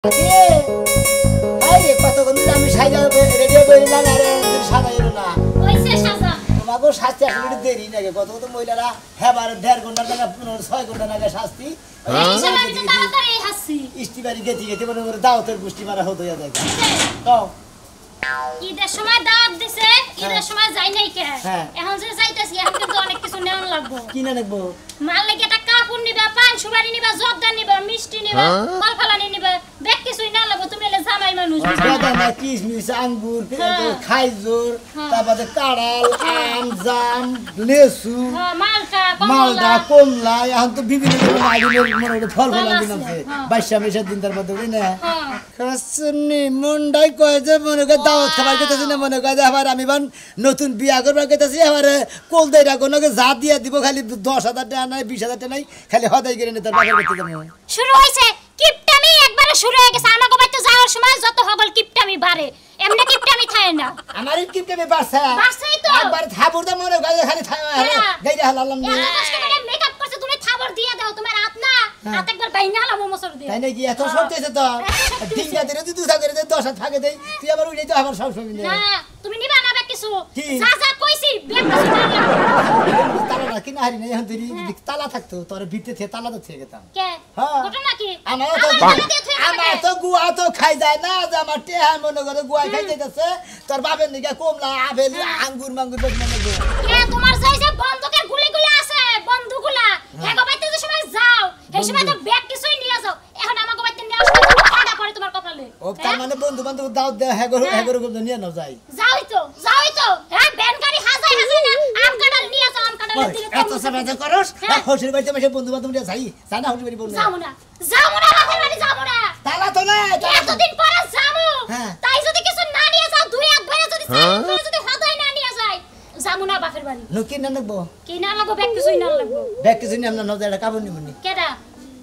আরে কতক্ষণ আমি সাজা রেডিও করে না আরে সাজা এলো না কইছে সাজা তোমাকে শাস্তি আসলে দেরি নাকি কত কত মহিলারা হেবার 1.5 ঘন্টা টাকা 6 ঘন্টা নাকি শাস্তি এই সময় তো তাড়াতাড়ি হাসি ইস্তিবারি গেতি গেতি মনে করে দাওতের গুষ্টি মারা হতো ইয়া দেখো কও ঈদের সময় দাওয়াত দিছে ঈদের সময় যাই নাই কে এখন যে যাইতাছি এখন কিন্তু অনেক কিছু নেওয়া লাগবে কি না লাগবে মাল লাগি একটা কাপড় নিবা পান সুপারি নিবা জর্দা নিবা মিষ্টি নিবা ফল ফলানি নিবা বেক কিছুই না লাগবে তুমি এলে জামাই মানুষ বাদাম কিশমিশ আঙ্গুর খাইজুর তারপরে কাঁড়াল আম জাম লেসু মালটা কমলা এখন তো বিভিন্ন ধরনের ফল ফলানি আছে 22 দিন তার মধ্যে না কাসনি মুন্ডাই কয় যে মনে করে দাওয়াত খাবার গেতেছি না মনে করে আবার আমি বান নতুন বিয়া করবার গেতেছি আবার কোল দেইরা কোনকে যা দিয়া দিব খালি 10,000 টাকা নাই 20,000 টাকা নাই খালি হদাই করে নিতে বাবার করতে যাবো শুরু হইছে কিপটামি একবারে শুরু হয়ে গেছে আমাগো বাইতে যাওয়ার সময় যত হগল কিপটামি বাড়ে এমনি কিপটামি থাকে না আমারই কিপটামি বাড়ছে বাড়ছেই তো একবার থাবুর দা মনে করে খালি গাইরা হালালাম এত কষ্ট করে মেকআপ করছে তুমি থাবর দিয়া দাও তোমার হাত না হাত একবার বাইনা হালামো মোসর দিয়ে তাই নাকি এত সরতেছে তো ডিঙ্গা দিলে তুই দুসা করে দে 10 থাকে দেই তুই আবার উইলে তো আবার সব সময় না তুমি নিবা না বে কিছু কি? যা যা কইছি বেক কিছু না তালা না কিনা হারি না এখন তুই তালা থাকতো তোর ভিতরে থেকে তালা তো থেকে গেতাম কে হ্যাঁ ওটা নাকি আমার তো গুয়া তো খাই যায় না যে আমার টেহা মনে করে গুয়া খাই যাইতেছে তোর বাপের দিকে কমলা আপেল আঙ্গুর মাঙ্গুর বেশ মনে করে কে তোমার যাই যে বন্দুকের গুলিগুলো আছে বন্দুকগুলা হেগো বাইতে যে সময় যাও এই সময় তো ব্যাগ কিছুই নিয়ে যাও এখন আমাগো বাইতে নিয়ে আসো ঠাডা পড়ে তোমার কপালে ও তার মানে বন্ধু বান্ধব দাও দে হেগো গুলো নিয়ে নাও যাই যাওই তো হ্যাঁ ব্যান গাড়ি হাজাই না আম কাটাল নিয়ে যাও আম কাটাল দিলে এত সময় যে করস হসির বাড়িতে বসে বন্ধু বান্ধব নিয়ে যাই জানা হসির বাড়ি বন্ধু যাও না বাপের বাড়ি যাবো না তালা তো না এতদিন পরে যাবো তাই যদি কিছু না নিয়ে যাও দুই এক ভাইয়া যদি যদি হদাই না নিয়ে যায় যাবো না বাপের বাড়ি নকি না লাগবো কি না লাগবো ব্যাগ কিছুই না লাগবো ব্যাগ কিছু নিয়ে আমরা নজর এটা কাবর নিবনি কেডা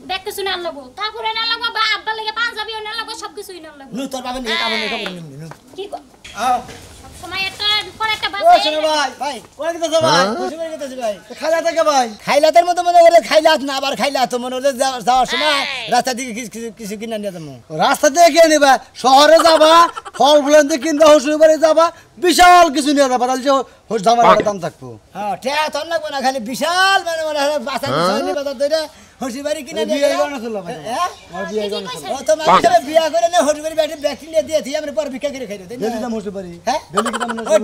ব্যাগ কিছু না লাগবো তারপরে না লাগবো বা আব্বা লাগে পাঞ্জাবিও না লাগবো সব কিছুই না লাগবো নু তোর বাবা নিয়ে কাবর নিবনি নু কি আও সময় একটা পরে একটা ও বাজে শোনো ভাই কোন গেছে ভাই খুশি করে গেছে ভাই খাইলা থেকে ভাই খাইলাতের মতো মনে করে খাইলাত না আবার খাইলাত মনে করে যাওয়ার সময় রাস্তা দিকে কিছু কিনা নিয়ে যাবো রাস্তা দিয়ে কে নিবা শহরে যাবা ফল ফুল দিয়ে কিনবা হসুর বাড়ি যাবা বিশাল কিছু নিয়ে যাবা তাহলে হোস জামার দাম থাকবো হ্যাঁ ঠেয়া তোর লাগবো না খালি বিশাল মানে বাসা বাজার ধরে হসি বাড়ি কিনে বিয়ে গণনা চললো ভাই বিয়ে গণনা চললো ও তো মানুষের বিয়া করে না হসি বাড়ি ব্যাটি ব্যাটি নিয়ে দিয়েছি আমরা পর ভিক্ষা করে খাইলো ডেলি দাম হসুর বাড়ি হ্যাঁ ডেলি কি দাম ও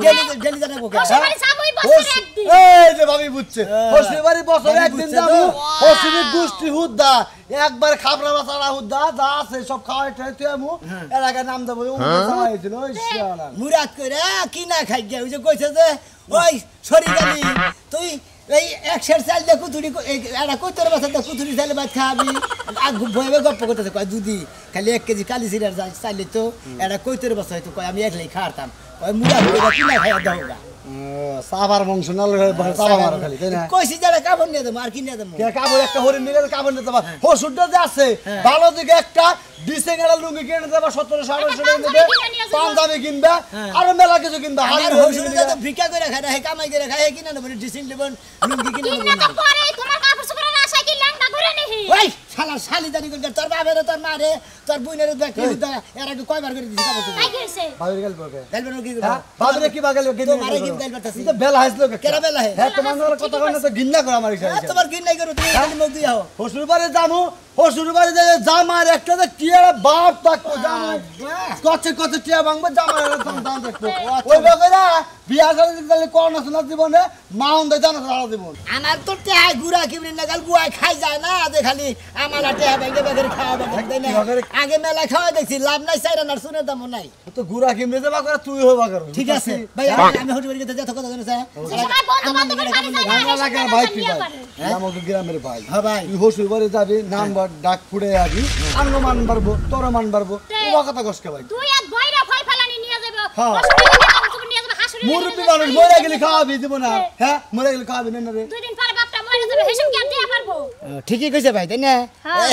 ডেলি জানাবো সবাই যাবোই বছরে একদিন এই যে ভাবি বুঝছে হসুর বাড়ি বছরে একদিন যাবো হসুর গুষ্টি হুদ্দা একবার খাবরা বাসারা হুদ্দা যা আছে সব খাওয়াই তুই আমু এলাকার নাম দেবো জামা হয়েছিল ওই শালা মুরাদ করে কি না খাই গিয়া ওই যে কইছে যে ওই সরি গালি তুই এই একশের চাল দিয়ে কুতুরি এটা কই তোর বাসা কুতুরি চাইলে ভাত খাবি আর ভয়ে গপ্প করতেছে কয় দুদি খালি 1 কেজি কালি সিরার চাইলে তো এটা কই তোর বাসা হয়তো কয় আমি একলাই খাওয়াতাম কয় মুরাদ করে কি না খাইয়া দাও সাবার বংশ না সাবা মারো খালি তাই না কইছি যারা কাপড় নিয়ে দেবো আর কি নিয়ে দেবো কে কাপড় একটা হরিণ নিয়ে কাপড় নিতে পারবা হসুরটা যে আছে ভালো দিকে একটা ডিসেঙ্গারা লুঙ্গি কিনে দেবা 1700-1800 টাকা নেবে পাঞ্জাবি কিনবা আর মেলা কিছু কিনবা আর হসুর যত ভিক্ষা করে খায় হে কামাই করে খায় হে কিনা নেব ডিসিং নেব লুঙ্গি কিনে নেব কিনা তো পরে তোমার কাপড় চোপড়ের আশায় কি ল্যাংটা ঘুরে নিহি ওই শালা শালিদারি করে তোর বাবার তোর মারে তোর বুইনের ব্যাগ কি এর আগে কয়বার করে দিছি কাপড় তাই কইছে ভাবির গেল বকে গেলবেন কি করে ভাবিরে কি বাগাল কি তো মারে কি গেল বাতাসি তো বেলা হাসলো কেরা বেলা হে হ্যাঁ তোমার কথা কই না তো গিন্না করে আমার ইচ্ছা তোমার কি নাই করো তুমি খালি মুখ দিয়াও হসুর বাড়ি যামু হসুর বাড়ি যাই জামার একটা যে টিয়ার বাপ থাকবো জামার কত টিয়া ভাঙবো জামার দাম থাকবো ওই বকেরা বিয়া করে করোনা শোনা জীবনে মাউন দেয় জানা সারা জীবন আমার তো টেহা গুড়া কিবরি নাগাল গুয়া খাই যায় না যে খালি আমার টেহা ব্যাগে ব্যাগে খাওয়া দেয় না আগে মেলা খাওয়া দেখছি লাভ নাই চাইরা না শুনে দাম নাই তো গুড়া কিমরে যাবা করে তুই হবা কর ঠিক আছে ভাই আমি হটি বাড়ি যেতে যত কথা জানো ভাঙা লাগে ভাই কি ভাই আমাকে গ্রামের ভাই হ্যাঁ ভাই তুই হসুর বাড়ি যাবি নাম্বার ডাক ফুড়ে আবি আঙ্গ মান পারবো তোর মান পারবো ও কথা কষ্ট ভাই তুই এক বইরা ফল ফলানি নিয়ে যাবে মুরব্বি মানুষ মরে গেলে খাওয়াবি দিব না হ্যাঁ মরে গেলে খাওয়াবি না রে 2 দিন পরে বাপটা মরে যাবে হেসম কি আর দিয়া পারবো ঠিকই কইছে ভাই তাই না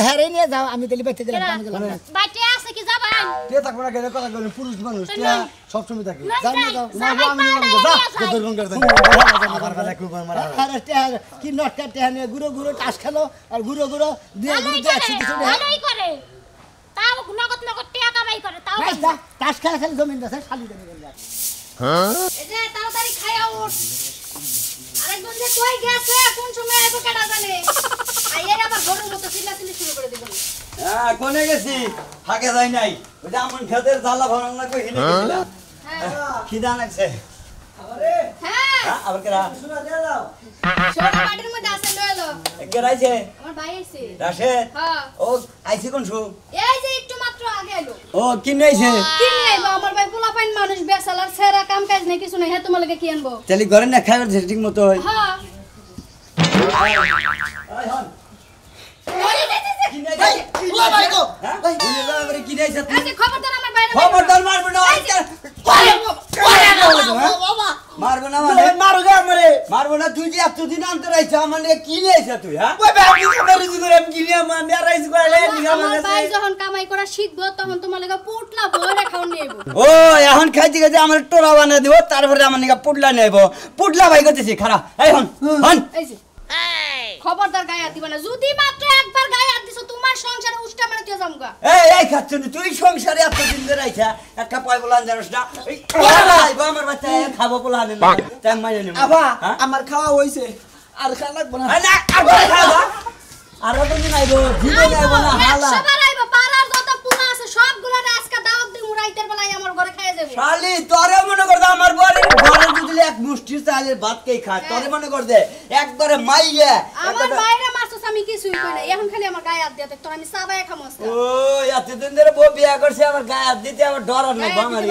হ্যাঁ রে নিয়ে যাও আমি তেলি বাইতে দিলাম আমি গেলাম বাইতে আছে কি যাবেন কে থাকবো না গেলে কথা বলেন পুরুষ মানুষ কে সব সময় থাকে যাও না যাও না আমি নিলাম যা তোর কোন করতে আবার বেলা খুব মারা আরে টেহা কি নটকা টেহা নিয়ে গুরো গুরো টাস খেলো আর গুরো গুরো দিয়ে গুরো দিয়ে একসাথে চলে ভালোই করে তাও নগদ তাস খেলা খেলে জমিন আছে শালি দেন এই যে তাড়াতাড়ি খায়া উঠ আরেকজন যে কই গেছে কোন সময় আইবো কেডা জানে আইয়ের আবার গরুর মতো চিল্লাচিল্লি শুরু করে দিবেন হ্যাঁ কোনে গেছি ফাঁকে যাই নাই ওই যে আমন খেতের জ্বালা ভরং না কই হিনে গেছিলাম খিদা লাগছে হ্যাঁ আবার কেরা শোনা দিয়ে দাও ছোট বাটির মধ্যে আছে লইলো কেরাইছে আমার ভাই আইছে রাশেদ হ্যাঁ ও আইছি কোন শু এই যে একটু মাত্র আগে এলো ও কিনে আইছে কি নিয়ে আইবো আমার ভাই পোলাপাইন মানুষ বেসালার সেরা কাম কাজ নাই কিছু নাই হে তোমার লাগে কি আনবো তাহলে ঘরে না খাইবার ঠিক মতো হয় হ্যাঁ খবরদার আমার বাইরে খবরদার মারবে না মারবে না মানে মারো গে আমারে মারবো না তুই যে এতদিন আনতে রাইছ আমার নিয়ে কিনে আইছ তুই হ্যাঁ ওই ব্যাগ করে করে আমি কিনে আমার মেরাইজ করে আমার ভাই যখন কামাই করা শিখবো তখন তোমার লাগা পুটলা ভরে খাওন নেব ও এখন খাইতে খাইতে আমার টোরা বানা দিব তারপরে আমার নিকা পুটলা নেব পুটলা ভাই করতেছি খারাপ এই হন হন এই যে খবরদার গায়ে হাত দিবা না যদি মাত্র একবার গায়ে হাত দিছো তোমার সংসারে উষ্টা মেরে তুই যামগা এই খাচ্ছ না তুই সংসারে এতদিন ধরে আইছা একটা পয় বলান জানোস না আমার বাচ্চা খাবো বলান না তাই মাইনে নেব আবা আমার খাওয়া হইছে আর খাওয়া লাগবে না না আর খাওয়া আর কোনদিন আইবো জীবন আইবো না হালা সবার আইবো পাড়ার যত পুনা আছে সবগুলারে আজকে দাওয়াত দিমু রাইতের বেলায় আমার ঘরে খাইয়ে যাবে শালি তোরে মনে করদে আমার বাড়ির ঘরে যদি এক মুষ্টি চালের ভাত খেয়ে খায় তোরে মনে করদে একবারে মাইয়া আমার বাইরে মারছস আমি কিছুই কই না এখন খালি আমার গায়ে হাত দিতে তোর আমি সাবায় খামু আজকে ও এতদিন ধরে বউ বিয়া করছে আমার গায়ে হাত দিতে আমার ডর আর নাই বাঙালি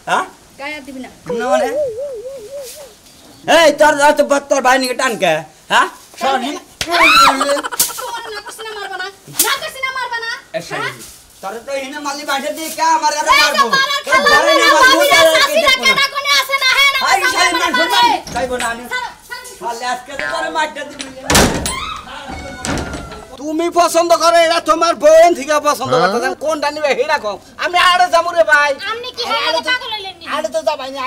হ্যাঁ গায়ে হাত দিবি না না মানে এই তোর ভাই নিকে টানকে হ্যাঁ শালি তোমার না কইছ না মারবা না না কইছ না মারবা না হ্যাঁ? তোরে তো হিনে মালি বাইরে দিয়ে কা আমার আর এই যে মারবো পাড়ার তোর খালা ঘরে না নিয়ে আমার বাবিরা মুখে চাচিরা দেখবো না। কেডা কোনে আছে না হে না আই শালি সাবাই মান মারবা না। খাইবো না আমি ছাড়ো, ছাড়ো। শালি আজকে তো তোরে মারতে দিবি তুমি পছন্দ করে এটা তোমার বোন থেকে পছন্দ করতে কোনটা নিবে হেডা কও আমি আড়ে যামু রে ভাই আপনি কি হ্যাঁ পাগল হইলেন নি আরে তো যাবাই না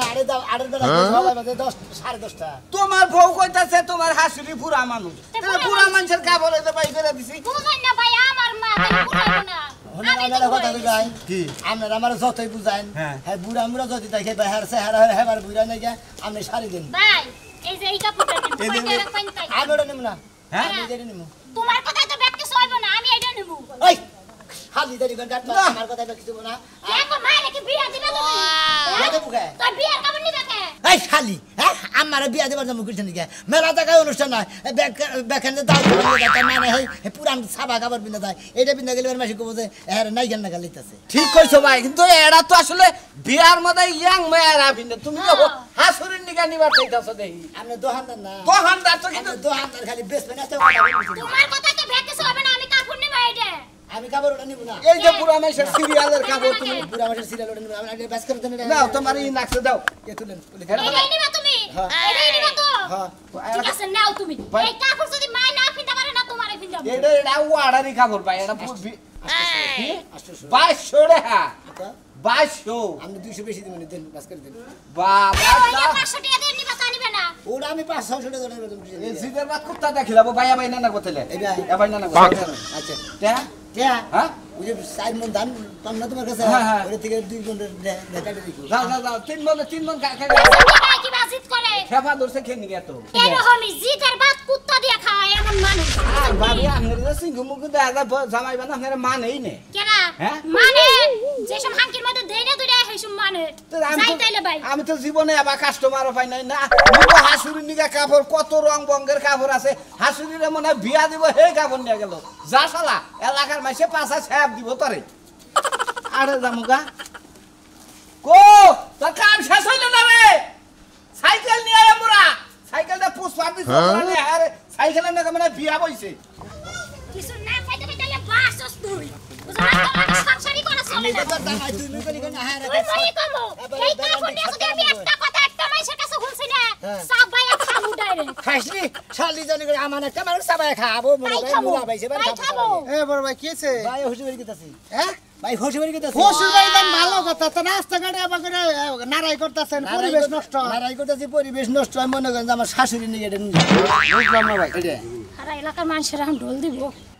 আরে দাও আরে বেলা সবাই বাজে 10 10:30টা তোমার বউ কইতাছে তোমার হাসুরি পুরা মানুষ তাহলে পুরা মানুষের কাপড় হইতে পাই করে দিছি বুঝাই না ভাই আমার মা তাই পুরাইবো না আমি তো আপনারা কথা পুরাইছি। গাই কি আপনারা আমার যতই বুঝাইন হ্যাঁ। হ্যাঁ বুড়া মুড়া যদি দেখে বাহার সে হারা হেবার বুড়া নাই গা আপনি সারি দিন ভাই এই যে এই কাপড়টা নেন এই যে- কয়টা পাইন তাই আমি ওটা নিব না হ্যাঁ? আমি এটা নিব তোমার কথাই তো ব্যাগ কিছু হইব না আমি এটা নেব ওই খালি দেরি ঘন্টা আমার কথা কিছু না দেখো মায়ের কি বিয়া দিবে তুমি বিয়া দেবো কে? তোর বিয়ার কাপড় নিবে কে এই খালি হ্যাঁ আমার বিয়া দেবার জন্য করছেন নাকি মেলা জায়গায় অনুষ্ঠান নয় ব্যাখানে দাও মানে হয় পুরান সাবা খাবার বিন্দা যায় এটা বিন্দা গেলে মাসি কব যে হ্যাঁ নাই কেন না লিখতেছে ঠিক কইছো ভাই কিন্তু এরা তো আসলে বিয়ার মধ্যে ইয়াং মেয়েরা ভিন্ন তুমি তো হাসুরির নিগা নিবার চাইতাছো দেখি আপনি দোকানদার না তো হামদার তো কিন্তু আপনি দোকানদার খালি বেচবেন এত তোমার কথাই তো ব্যাগ কিছু হবে না আমি কাপড় নিব এইটা আমি খাবার ওটা নিব না এই যে পুরা মাইশের সিরিয়ালের কাপড় তুমি পুরা মাসের সিরিয়াল ওটা নিব আমি আগে বাস করে দেন নাও তোমার ই নাকছে দাও এ তুলেন এইটাই নিবা তুমি এইটাই নিবা তো হ্যাঁ ঠিক আছে নাও তুমি এই কাপড় যদি মা না পিনতে পারে না তোমারে পিনতে এটা এটা ওয়াড়ারি কাপড় ভাই এটা পুরো 800 2200 টাকা আচ্ছা 2200 আপনি 200 বেশি দিবেন দেন বাস করে দেন বাবা ওইটা 500 টাকা দিয়ে নিবা তা নিবে না ওটা আমি 500 টাকা ধরে দেব এই জিদের বাদ কুত্তা দেখিলাবো ভাইয়া ভাই না করতেলে এ ভাই না আচ্ছা তা টিয়া হ্যাঁ ওই যে সাইড মন দান পান না তোমার কাছে হ্যাঁ, হ্যাঁ। ওই থেকে 2 ঘন্টা দেখা দেখো যাও যাও যাও তিন মন খাই ভাই কি বাজিত করে খেপা ধরছে খেয়ে নিয়ে তো এরকমই জিদের বাদ কুত্তা দিয়ে খায় এমন মানুষ আর ভাবি আপনার সিংহ মুখ দেখা জামাই বানা আপনার মানেই নে কেনা হ্যাঁ? মানে যেসব হাঙ্কির মধ্যে দেইনা দুইটা হেসব মানে তো আমি যাই তো- তাইলে ভাই আমি তো জীবনে আবার কাস্টমারও পাই নাই না নিবো হাসুরির নিগা কাপড় কত রং বঙ্গের কাপড় আছে হাসুরিরে মনে হয় বিয়া দিব হে কাপড় নিয়ে গেল যা শালা এলাকার মাইসে পাঁচা ছাপ দিব তরে আরে জামুগা কো তোর কাম শেষ হইল না রে সাইকেল নিয়ে আয় মোরা সাইকেলটা পুষ্পা দিছ আরে সাইকেলের নাকি মানে বিয়া বইছে কিছু না খাইতে খাইতে বাসস তুই বুঝলা তোমার সংসারই করা চলে না তো দামাই তুমি কলি কোন হ্যাঁ ওই মই কমো এই কাপড় নিয়ে যদি আমি একটা কথা একটা মাইসের কাছে বলছি না সব ভাই খামু ডাইরেক্ট খাইছি শালি জানি করে আমার একটা মানুষ সাবাই খাবো মনে তাই করে খাবো মুলা পাইছে তাই খাবো এ বড় ভাই কি আছে ভাই হুশি বাড়ি গেতাছি হ্যাঁ ভাই হুশি বাড়ি গেতাছি শ্বশুর বাড়ি দেন ভালো কথা তো রাস্তাঘাটে আবার করে নারাই করতেছেন পরিবেশ নষ্ট নারাই করতেছি পরিবেশ নষ্ট হয় মনে করেন যে আমার শাশুড়ি নিয়ে এটা নিয়ে বুঝলাম না ভাই এটা সারা এলাকার মানুষের এখন ঢোল দিব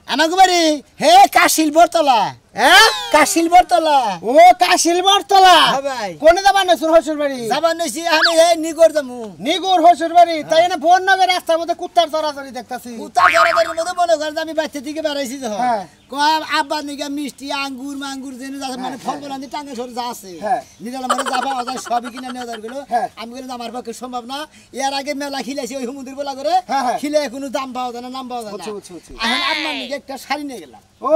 আমাকে বাড়ি হে কাশিল বরতলা হ্যাঁ কাশিল বরতলা ও কাশিল বরতলা হ্যাঁ ভাই কোনে যাবার না শ্বশুর বাড়ি যাবার নইছি আমি হে নিগর যামু নিগুর শ্বশুর বাড়ি তাই না ফোন নগর রাস্তার মধ্যে কুত্তার চড়াচড়ি দেখতাছি কুত্তা জড়াজড়ির মধ্যে মনে করেন আমি বাচ্চা থেকে বেড়াইছি যখন হ্যাঁ। আব্বা নিগা মিষ্টি আঙ্গুর মাঙ্গুর যেন যা মানে ফল ফল আনতে টাঙ্গে সরে যা আছে হ্যাঁ। নিজালা মানে যাবা ওদের সবই কিনে নিয়ে যাবে হ্যাঁ। আমি বললাম আমার পক্ষে সম্ভব না এর আগে মেলা খিলাইছি ওই সমুদ্র বলা করে হ্যাঁ, হ্যাঁ। খিলে কোনো দাম পাওয়া যায় না নাম পাওয়া যায় না বুঝছি, বুঝছি, বুঝছি। এখন আপনার নিগে একটা শাড়ি নিয়ে গেলাম ও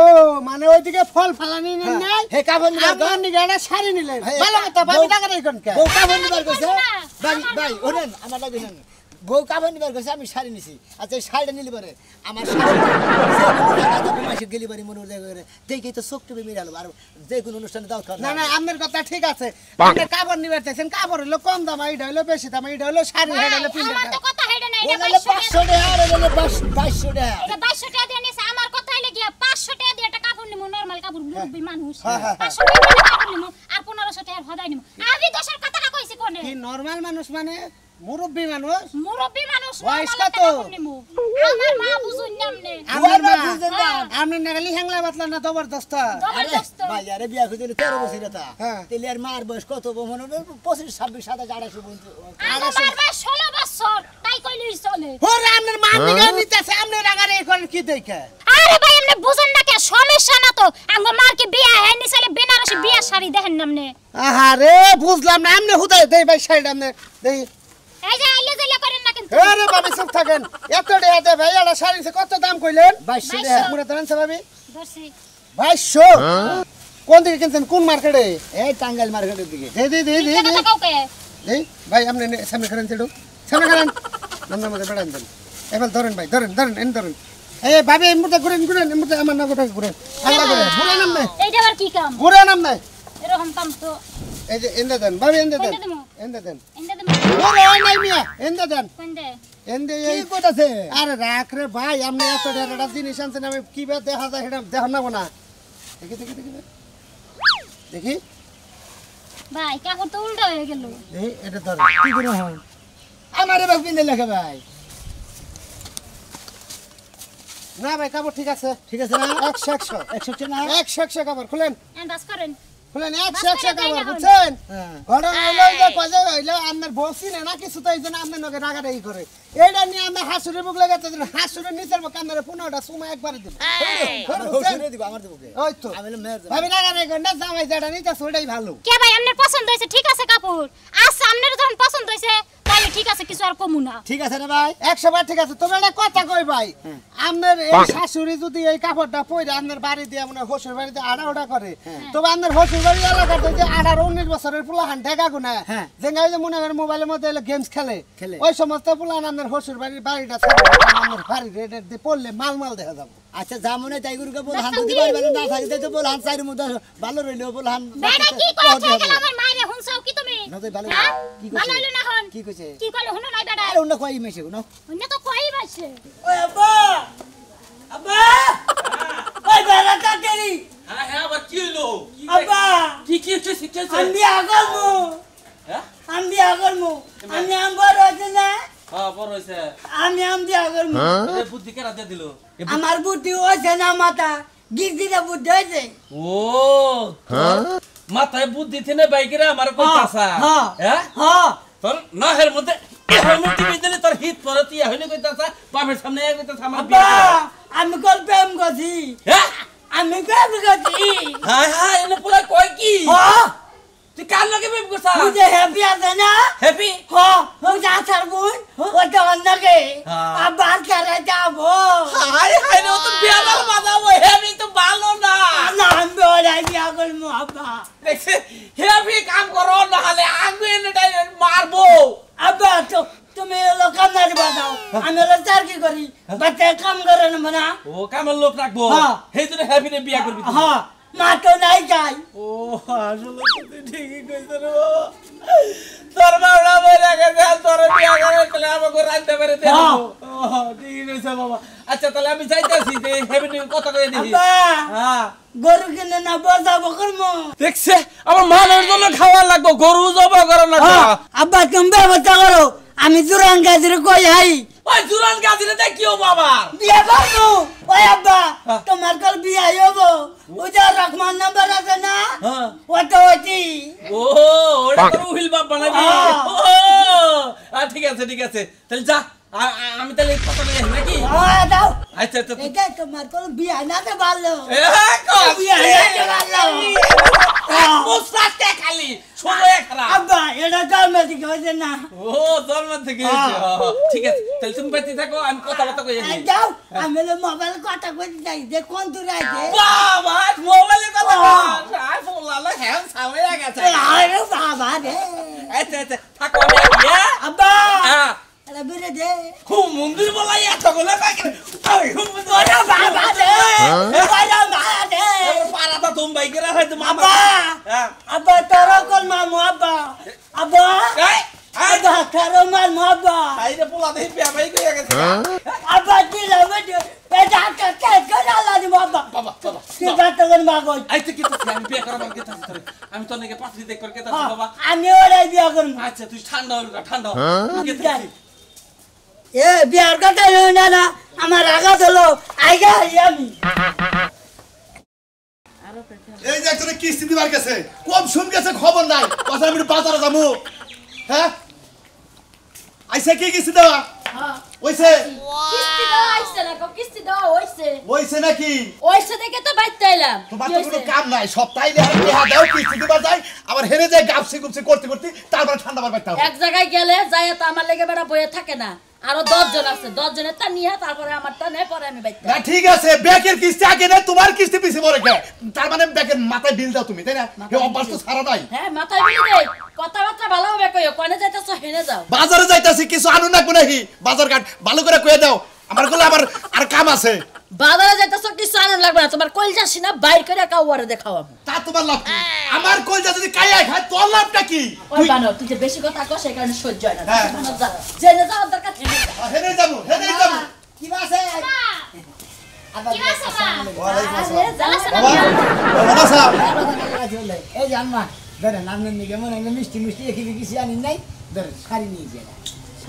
মানে ওইদিকে ফল ফালানি নেন নাই হে কাপড় নিবার কর। আপনার নিগে একটা শাড়ি নিলেন হ্যাঁ, ভালো কথা ভাবি বউ- টাকা রাখুন কে বউ কাপড় নিবার কইছে না, ভাই ভাই ওরেন আমার লাগে নেন বউ কাপড় নিবার কইছে আমি শাড়ি নিছি আচ্ছা এই শাড়িটা নিলি পারে আমার শাড়ি মাসির গেলি বাড়ি মনে করে দেখি তো চোখ টুপি মিলালো আর যে কোনো অনুষ্ঠানে দাও খাওয়া না না আপনার কথা ঠিক আছে আপনি কাপড় নিবার চাইছেন কাপড় হলো কম দাম এইটা হলো বেশি দাম এইটা হলো শাড়ি ভাই, এটা হলো পিন্ডা আমার তো কথা হেডে না, ও এটা নাহলে 500 500 টাকা আর নাহলে 2200 টাকা এটা 2200 টাকা দিয়ে নিছে, আমার কথা হইলে গিয়া 500 টাকা দিয়ে একটা কাপড় নিমু, নরমাল কাপড়, মুরব্বি মানুষ। হ্যাঁ, হ্যাঁ, 500 টাকা দিয়ে একটা কাপড় নিমু, আর 1500 টাকার হদাই নিমু। আমি দশের কথাটা কইছি কোনে? কি নরমাল মানুষ মানে মুরব্বি মানুষ মুরব্বি মানুষ, বয়স নরমাল একটা কত? কাপড় নিমু। আমার মা বুঝুন নামনে। আপনার মা বুঝেন না। আপনি নাগালি হ্যাংলা বাতলা না জবরদস্ত জবরদস্ত। ভাই আরে বিয়া কইতে 13 বছর এটা হ্যাঁ। তাহলে আর মার বয়স কত মনে হবে 25 26 27 28 বন্ধু আমার বারবার 16 বছর, তাই কইলেই চলে। ওরে আপনার মা নিগে নিতেছে আপনি রাগারে এখন কি দেখে আরে ভাই এমনি বুঝেন না কে, সমস্যা না তো। আঙ্গ মার কি বিয়া হয়নি, ছেলে বেনারসি বিয়ার শাড়ি দেখেন নামনে। আহারে বুঝলাম না আপনি হুদাই দেই ভাই শাড়িটা আপনি দেই এই যে আইলে যাইলে করেন না কিন্তু। আরে বাবা চুপ থাকেন এত টাকা দে ভাই এটা শাড়ি কত দাম কইলেন 2200 টাকা। পুরো দেন ভাবি ধরছি। 2200 কোন দিকে কিনছেন কোন মার্কেটে এই টাঙ্গাইল মার্কেটের দিকে দে দে দে দে মিথ্যা কথা কাউকে। এই ভাই আপনি সামনে করেন চেড়ু সামনে করেন নাম মধ্যে বেড়ান দেন এবার ধরেন ভাই ধরেন ধরেন এন ধরেন এই ভাবি এই মুহূর্তে ঘুরেন ঘুরেন এই মুহূর্তে আমার না গোটা ঘুরেন আল্লাহ করে ঘুরেন নাম নাই এইটা আবার কি কাম? ঘুরেন নাম নাই এরকম কাম তো এই যে এন্দে দেন ভাবি এন্দে দেন কোনটা দেবো? এন্দে দেন এন্ডা দেব। ওরে ওই নাই মিয়া এন্দে দেন কোন দে? এন্দে কি এই কইতাছে আরে রাখ রে ভাই আপনি এত টাকা জিনিস আনছেন আমি কি বে দেখা যায় সেটা দেখান না না দেখি দেখি দেখি দেখি ভাই কাপড় তো উল্টা হয়ে গেল। এই এটা ধর কি করে হয় আমারে বাস পিন্দে লেখা ভাই না ভাই কাপড় ঠিক আছে ঠিক আছে না 100 100 100 না 100 কাপড় খুলেন এন্ড বাস করেন। খুলেন বাস 100 করে দেই কাপড় না বুঝছেন হ্যাঁ ঘটনা হইলো যে কজে হইলো আপনার বসি না কিছু তো এইজন্য আপনার নগে রাগাটাই করে এইটা নিয়ে আমরা হাসুরের বুক লাগাতে হাসুরের নিচের বুক আপনার 15টা সময় একবারে দিব আমার হোসেনে দিব আমার দেবো কে ওই তো আমি হলো মেয়ের ভাবি রাগাটাই করে না জামাই যেটা নিতে ওটাই ভালো কে ভাই আপনার পছন্দ হইছে, ঠিক আছে কাপড়। আচ্ছা আপনার যখন পছন্দ হইছে তাহলে ঠিক আছে, কিছু আর কমু না। ঠিক আছে না ভাই 100 বার ঠিক আছে তবে একটা কথা কই ভাই আপনার এই শাশুড়ি যদি এই কাপড়টা পরে আপনার বাড়ি দিয়ে আপনার শ্বশুর বাড়িতে আড়া করে তবে আপনার শ্বশুর বাড়ি এলাকাতে যে 18-19 বছরের পোলাহান ঢেকা গুনা হ্যাঁ। যে মনে করেন মোবাইলের মধ্যে গেমস খেলে খেলে। ওই সমস্ত পোলাহান আপনার শ্বশুর বাড়ির বাড়িটা ছাড়া আপনার বাড়ি রেডের দিয়ে পড়লে মাল মাল দেখা যাবে আচ্ছা যা মনে তাই গুরুকে বল হান দিতে পারবে না থাকে তো বল হান চাইর মধ্যে ভালো রইলো বল হান বেটা কি কইছে যে আমার মাইরে হুনছাও কি তুমি? না তো ভালো হ্যাঁ? কি ভালো কইছে হইলো না হন? কি কইছে কি কইলো হুনো নাই বেটা? আরে অন্য কই মেশে না অন্য তো কই বাসে। ওই আব্বা আব্বা ওই বেলা তাড়াতাড়ি হ্যাঁ হ্যাঁ আবার কি হইলো আব্বা কি কি হচ্ছে শিখেছে আমি আগলমু হ্যাঁ আমি আগলমু আমি আমবার আছে না হ্যাঁ বড় হইছে আমি আমদি আগলমু এ বুদ্ধি কেরা দিয়ে দিল আমার বুদ্ধি হয়েছে না মাথা গিরগিরা বুদ্ধি হয়েছে ও মাথায় বুদ্ধি থিনে বাইকেরা আমার কইতাছা হ্যাঁ। হ্যাঁ হ্যাঁ তোর না হের মধ্যে এর মধ্যে বিদলে তোর হিত পরে তুই হইলে কইতাছা বাপের সামনে এক কইতাছা আমার আব্বা আমি কল প্রেম করছি হ্যাঁ আমি প্রেম করছি হ্যাঁ হ্যাঁ এনে পুরা কয় কি হ্যাঁ তুই কার লগে বেব করছা মুঝে হ্যাপি আছে না হ্যাপি হ্যাঁ মুঝে আসার বোন ওটা অন্যকে হ্যাঁ। আবার করে যাবো হাই হাই রে ও তো বিয়াদার বাজাবো হ্যাপি তো ভালো না না আমি ওরাই বিয়া করবো আব্বা দেখছে হ্যাপি কাম করো না হলে আঙ্গু এনে মারবো আব্বা তো তুমি হলো কামনারি বাজাও আমি হলো চাকরি করি বাচ্চা কাম করে নেবো না ও কামের লোক রাখবো হ্যাঁ। সেই জন্য হ্যাপি রে বিয়া করবি তুই। হ্যাঁ মা তো নাই যাই ও আসলে তো তুই ঠিকই কইছ রে বাবা তোর বাবা বলে গেছে তোর বিয়া করে তাহলে আমাকে রাখতে পারে দে হ্যাঁ। ও ঠিকই কইছ বাবা আচ্ছা তাহলে আমি যাইতাছি যে হ্যাপি নি কথা কই দিই আব্বা হ্যাঁ গরু কিনে না বসাবো করবো দেখছে আমার মানের জন্য খাওয়া লাগবো গরু জবা করা লাগবো আব্বা তুমি ব্যবস্থা করো আমি জোরান গাছের কই হাই ওই জুরান গাজিরে দেখিও বাবা বিয়ে করবো ওই আব্বা তোমার কাল বিয়ে হবো ওই যে রহমান নাম্বার আছে না হ্যাঁ ওটা ওটি ও ওটা তো রুহিল বাপ বানাবি ও ঠিক আছে তাহলে যা আমি তাহলে কথা নেই নাকি দাও আচ্ছা আচ্ছা এটা তোমার কাল বিয়ে না তো ভালো এ কই বিয়ে না তো ভালো মুস্তাকে খালি সময় খারাপ আব্বা এটা জন্ম থেকে হয়েছে না ও জন্ম থেকে ঠিক আছে তাহলে তুমি বেঁচে থাকো আমি কথাবার্তা কই যাই যাও আমি মোবাইল কথা কইতে যাই যে কোন দূর আছে বাবা মোবাইলে কথা কই আর ফোলালা হ্যাঁ সামনে গেছে আরে বাবা রে আচ্ছা থাকো আমি আব্বা হ্যাঁ এটা বেরে দে খুব মন্দির বলাই এতগুলো পাখি ওই মন্দির ওরে বাবা রে ওরে বাবা রে পারাটা তুমি বাইকে রাখতে মামা আব্বা হ্যাঁ আব্বা তোর কোন মামু আব্বা আব্বা এই আব্বা তোর মামু আব্বা আইরে পোলা দেই পে বাই কই গেছে আব্বা দিলা বেটে এটা কে করে আলাদি বাবা বাবা কি বাত করে মাগো আইতে কি আমি বিয়ে করা বাকি থাকি আমি তো নাকি পাত্রী দেখ করে কেতা বাবা আমি ওরে বিয়া করব আচ্ছা তুই ঠান্ডা হলো ঠান্ডা এ বিয়ার কথা না না আমার আঘাত হলো আইগা আমি এই যে তোর কিস্তি দিবার গেছে কম শুন গেছে খবর নাই কথা আমি বাজারে যাবো হ্যাঁ আইসা কি কিস্তি দেওয়া ওইছে কিস্তি দাও আইছে না কিস্তি দাও হইছে ওইছে নাকি হইছে দেখে তো বাইতে আইলাম তোমার তো কোনো কাম নাই সপ্তাহে দেহা দাও কিস্তি দিবার যায় আবার হেরে যায় গাপসি গুপসি করতে তারপরে ঠান্ডা বার পাইতে হবে এক জায়গায় গেলে যায় তো আমার লেগে বেড়া বইয়ে থাকে না আরো 10 জন আছে 10 জনের তা নিয়ে তারপরে আমারটা নেই পরে আমি বাইতে না ঠিক আছে ব্যাকের কিস্তি আগে না তোমার কিস্তি পিছে পড়ে গে তার মানে ব্যাকের মাথায় বিল দাও তুমি তাই না এই অভ্যাস তো সারা নাই হ্যাঁ মাথায় বিলি দেই কথাবার্তা ভালো হবে কইও কোনে যাইতাছ হেনে যাও বাজারে যাইতাছি কিছু আনু না নাকি বাজার ঘাট ভালো করে কয়ে দাও আমার গুলো আবার আর কাম আছে বাজারে যাইতাছ কিছু আনন্দ লাগবে না তোমার কইল যাসি না বাইর করে কাউয়ারে দেখাও আমি তা তোমার লাভ কি আমার কইজা যদি কাইয়া খায় তোর লাভটা কি ওই বানো তুই যে বেশি কথা কস সেই কারণে সহ্য হয় না হ্যাঁ। বানো যা জেনে যাও দরকার হেনে যা হেরে যাবো কি আছে কি আছে মা ওয়ালাইকুম আরে আসসালাম জানাস না বাবা বাবা সাহেব এই যে আম্মা ধরেন আপনার নিকে মনে হয় মিষ্টি এখানে কিছু আনি নাই ধরেন শাড়ি নিয়ে যায়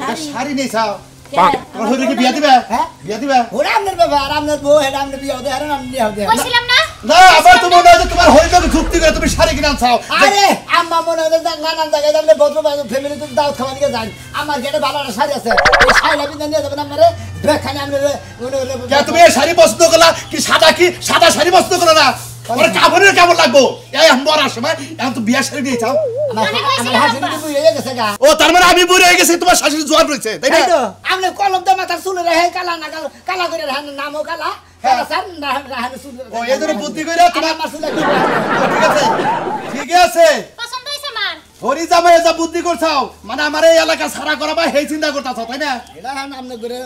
এটা শাড়ি নেই চাও কে? তোর হইলে কি বিয়া দিবে হ্যাঁ? বিয়া দিবে ওরা আপনার ব্যাপার আপনার বউ এটা আপনার বিয়ে হতে হারেন আপনি হবে কইছিলাম না না আবার তো মনে হয় যে তোমার হইলে যুক্তি করে তুমি শাড়ি কিনা চাও আরে আম্মা মনে হয় নানান জায়গায় আপনি ভদ্র ফ্যামিলি তুমি দাওয়াত খাওয়া নিয়ে যান আমার গেটে ভালো একটা শাড়ি আছে এই শাড়িটা আপনি নিয়ে যাবেন আপনার ব্যাগখানে আপনি কে তুমি এই শাড়ি পছন্দ করলা কি সাদা শাড়ি পছন্দ করলা না ওর কাপড়ের কেমন লাগবো এই মরার সময় এখন তো বিয়া শাড়ি নিয়ে চাও আমার হাসি কিন্তু হয়ে গেছে গা ও তার মানে আমি বুড়ে হয়ে গেছি তোমার শাশুড়ি জোয়ান রয়েছে তাই না তাই তো আপনি কলম দিয়ে মাথার চুলে রেখে কালা না কালা করে রাখেন নামও কালা কালা স্যার রাখেন চুলে ও এই জন্য বুদ্ধি করে তোমার আমার চুলে ঠিক আছে পছন্দ হইছে মান হরি জামাই যা বুদ্ধি করছাও মানে আমার এই এলাকা সারা করা বা হেই চিন্তা করতাছ তাই না এটা আপনি করে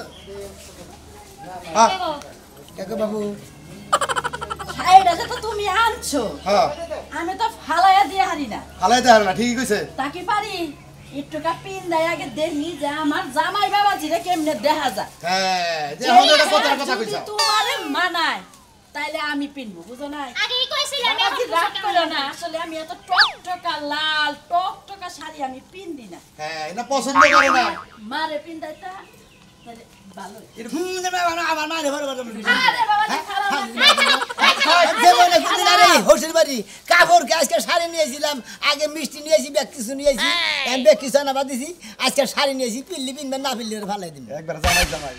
হ্যাঁ কাকা বাবু শাড়িটা যে তো তুমি আনছো হ্যাঁ আমি তো ফালাইয়া দিয়ে হারি না হালাই দেখার না ঠিকই কইছে তাকি পারি একটুকা পিন দেয় আগে দেখি যে আমার জামাই বাবা জিরে কেমনে দেখা যায় হ্যাঁ যে এখন একটা কথার কথা যদি কইছা তোমারে মানায় তাইলে আমি পিনবো বুঝো না আগেই কইছিলাম বাবাজি রাগ করো না আসলে আমি এত টকটকা লাল টকটকা শাড়ি আমি পিনদি না হ্যাঁ এটা পছন্দ করে না মারে পিন দাইতা তাহলে ভালো আমার মায়ের ঘরে আরে বাবাজি খারাপ হোসের বাড়ি কাপড় আজকে শাড়ি নিয়েছিলাম আগে মিষ্টি নিয়েছি ব্যাগ কিছু নিয়েছি ব্যাগ কিছু আনা দিছি আজকে শাড়ি নিয়েছি পিল্লি পিনবেন না পিল্লি ভালো দিন একবার জামাই